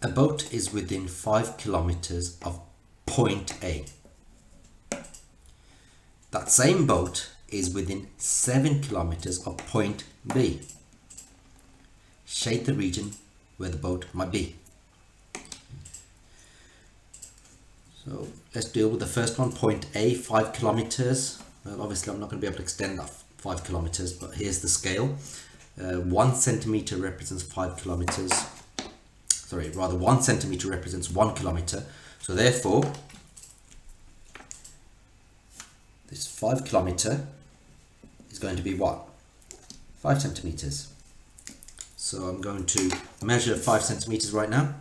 A boat is within 5 kilometers of point A. That same boat is within 7 kilometers of point B. Shade the region where the boat might be. So let's deal with the first one, point A, 5 kilometers. Well, obviously I'm not going to be able to extend that 5 kilometers, but here's the scale. 1 centimeter represents 5 kilometers. Sorry, rather 1 centimeter represents 1 kilometer. So therefore, this 5 kilometer is going to be what? 5 centimeters. So I'm going to measure 5 centimeters right now.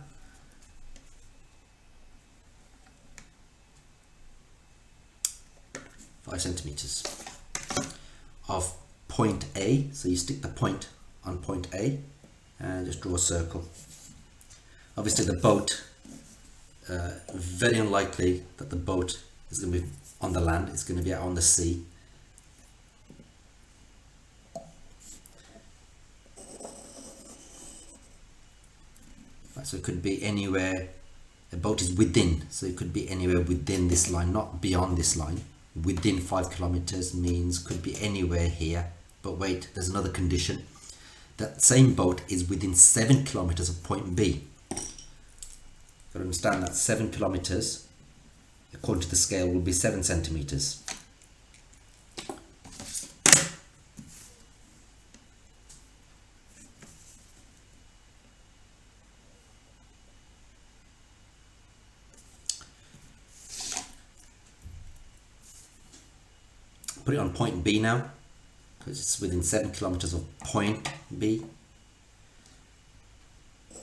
Centimeters of point A. So you stick the point on point A and just draw a circle. Obviously the boat, very unlikely that the boat is going to be on the land, it's going to be out on the sea. Right, so it could be anywhere, the boat is within, so it could be anywhere within this line, not beyond this line. Within 5 kilometers means could be anywhere here, but wait, there's another condition. That same boat is within 7 kilometers of point B. Got to understand that 7 kilometers, according to the scale, will be 7 centimeters. Put it on point B now, because it's within 7 kilometers of point B. So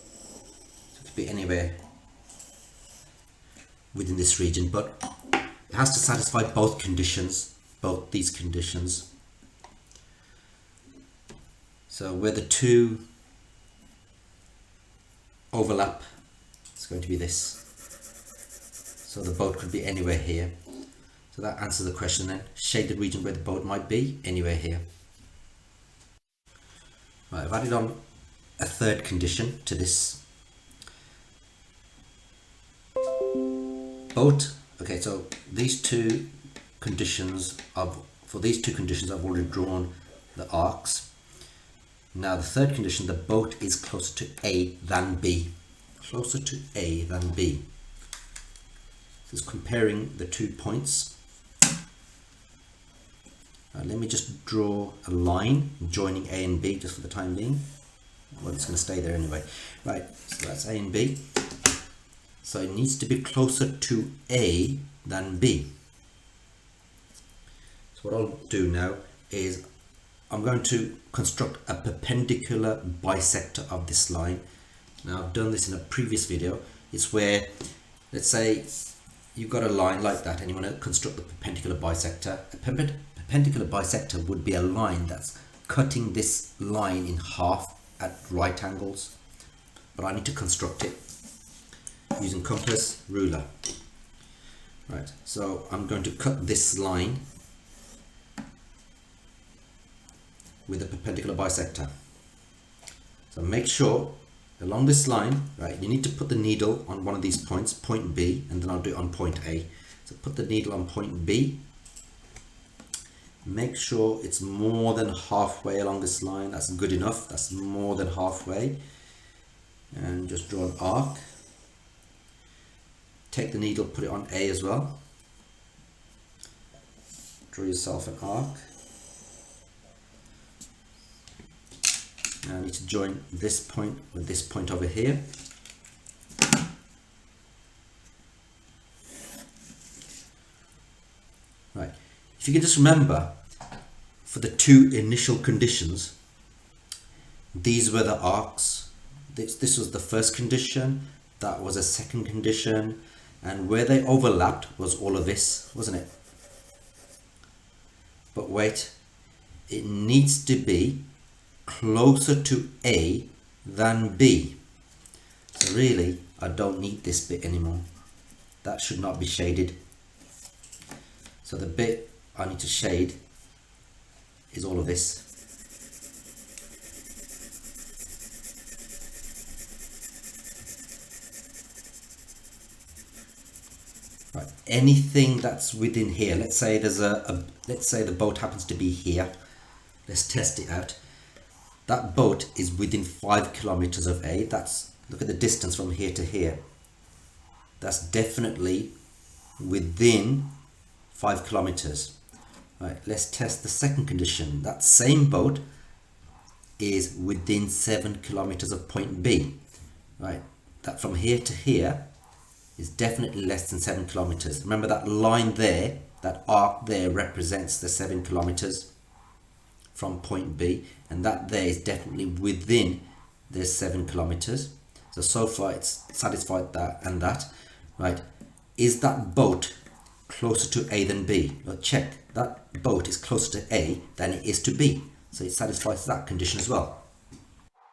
it could be anywhere within this region, but it has to satisfy both conditions, both these conditions. So where the two overlap, it's going to be this. So the boat could be anywhere here. So that answers the question then. Shade the region where the boat might be, anywhere here. Right, I've added on a third condition to this. Boat, okay, so these two conditions, for these two conditions I've already drawn the arcs. Now the third condition, the boat is closer to A than B. Closer to A than B. So it's comparing the 2 points. Let me just draw a line joining A and B just for the time being. Well, it's going to stay there anyway. Right, so that's A and B. So it needs to be closer to A than B. So what I'll do now is I'm going to construct a perpendicular bisector of this line. Now I've done this in a previous video. It's where, let's say you've got a line like that and you want to construct the perpendicular bisector. A perpendicular bisector would be a line that's cutting this line in half at right angles, but I need to construct it using compass, ruler. Right, so I'm going to cut this line with a perpendicular bisector. So make sure along this line, right, you need to put the needle on one of these points, point B, and then I'll do it on point A. So put the needle on point B. Make sure it's more than halfway along this line. That's good enough. That's more than halfway. And just draw an arc. Take the needle, put it on A as well. Draw yourself an arc. Now I need to join this point with this point over here. Right. If you can just remember, for the two initial conditions, these were the arcs. This was the first condition, that was a second condition, and where they overlapped was all of this, wasn't it? But wait, it needs to be closer to A than B. So really, I don't need this bit anymore. That should not be shaded. So the bit I need to shade is all of this. Right. Anything that's within here, let's say there's let's say the boat happens to be here. Let's test it out. That boat is within 5 kilometers of A. That's, look at the distance from here to here. That's definitely within 5 kilometers. Right, let's test the second condition. That same boat is within 7 kilometers of point B. Right, that from here to here is definitely less than 7 kilometers. Remember that line there, that arc there represents the 7 kilometers from point B, and that there is definitely within the 7 kilometers. So far it's satisfied that and that. Right, is that boat closer to A than B? Well, check, that boat is closer to A than it is to B, so it satisfies that condition as well.